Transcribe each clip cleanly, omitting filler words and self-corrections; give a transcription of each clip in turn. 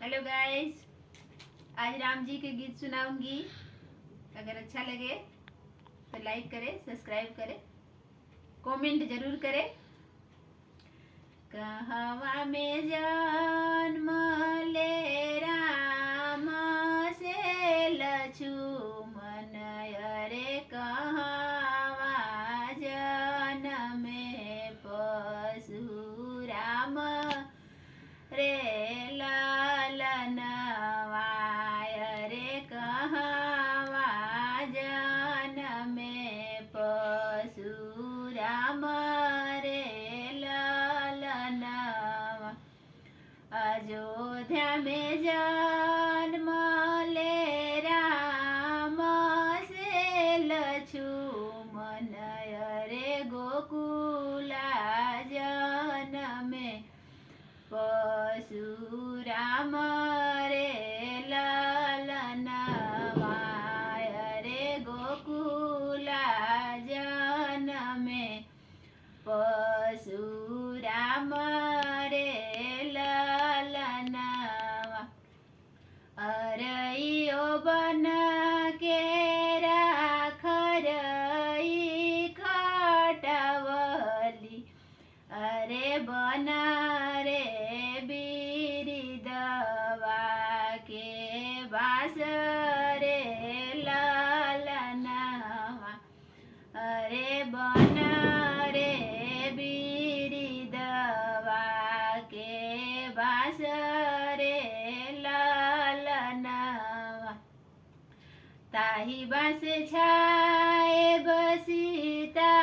Hello guys, आज राम जी के गीत सुनाऊंगी। अगर अच्छा लगे तो लाइक करें, सब्सक्राइब करें, कमेंट जरूर करें। कहवा में जन्म ले राम से लक्ष्मण, अरे कहवा जन्म परशुराम रे लालनवा, रे कहवा जनमे परशुराम रे लालनवा। अयोध्या में जन्म ले राम से लक्ष्मण, रे गोकुला जनमे परशुराम रे लालनवा, रे गोकुला जनमे परशुराम रे लालनवा। अरइयो बन के राखरई खटवली, अरे बना रे बिरिदवा के बास रे लालनवा, अरे बना रे बिरिदवा के बास रे लालनवा। ताही बास छाए बसीता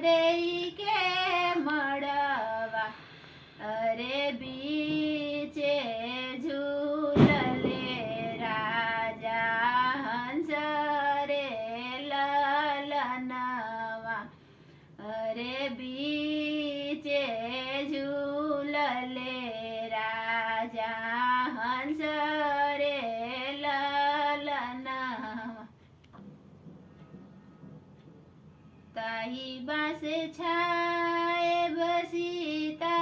देई के मड़वा, अरे बीचे झूलले राजा हंस रे लालनवा, अरे बीचे झूलले राजा हंस रे लालनवा। ताही बास छाए बसीता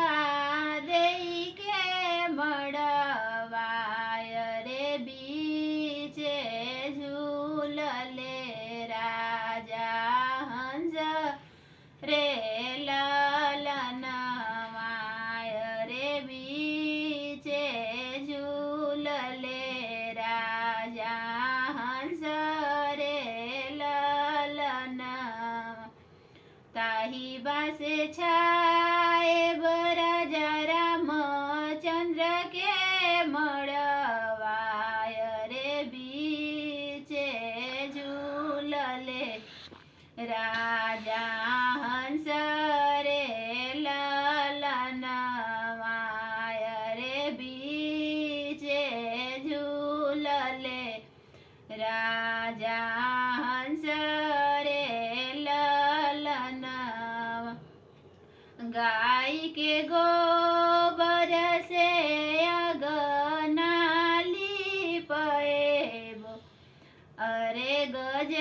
देई के मड़वा, रे बीचे झूलले राजा हंस रे लालनवा, रे बीचे झूलले राजा हंस रे लालनवा। ताही बास छाए राजा रामचंद्र के मड़वा, रे बीचे झूलले राजा हंस रे लालनवा, रे बीचे झूलले राजा हंस रे लालनवा। गाय के गोबर से अगना लिपएबो, अरे गज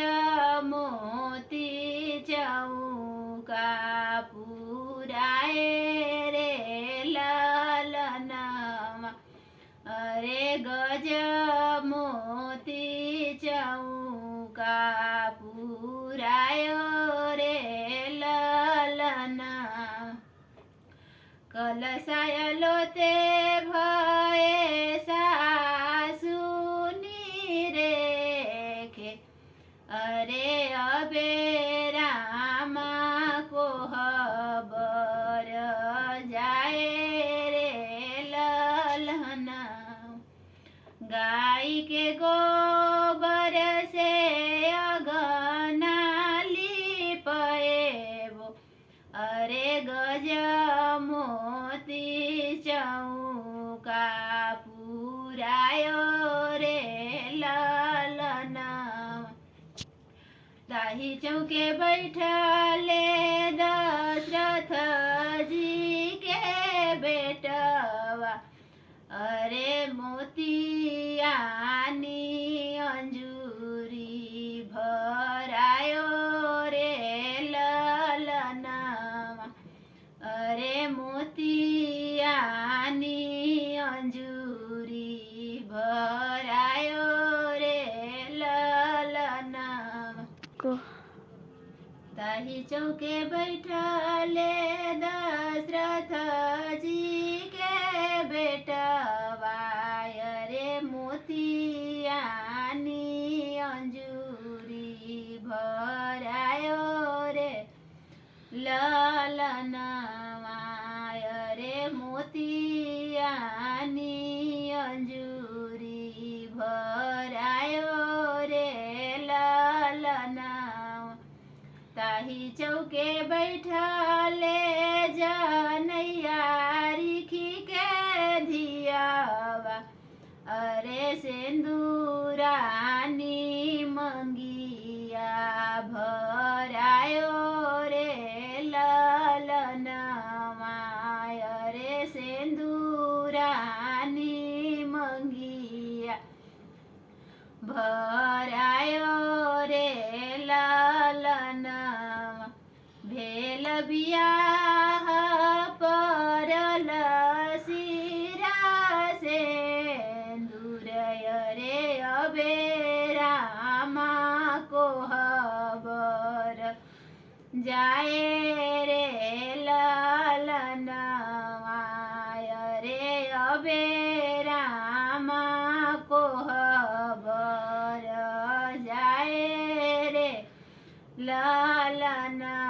मोती चौका पुराए रे लालनवा, अरे गज मोती चौका पुरायो रे लालनवा। कलशायलो ते भये सासुनी रेखे, अरे अबे रामा को हबर जाए रे लालनवा। गाय के गोबर से अगना लिपएबो, अरे गज मोती चौका पुरायो रे लालनवा। ताही चौके बैठले दशरथ जी के बेटवा, अरे मोतियानी अंजूरी भरायो रे लालनवा, अरे मोतियानी अंजूरी चौके बैठले दशरथ जी के बेटवा रे मोतियानी अंजूरी भरायो रे ललनवा रे मोतियानी अंजूरी भरायो रे ललनवा ताही चौके बैठले जनैया रिखी के धियावा अरे सिंदूरानी मंगिया भरायो रे ललनवा रे सिंदूरानी मंगिया भरायो रे ललनवा भेल बियाह परल सिरा सिंदूरय रे अबेरामा को हबर जाए रे ललनवा रे अबेरामा को हबर जाए रे ललनवा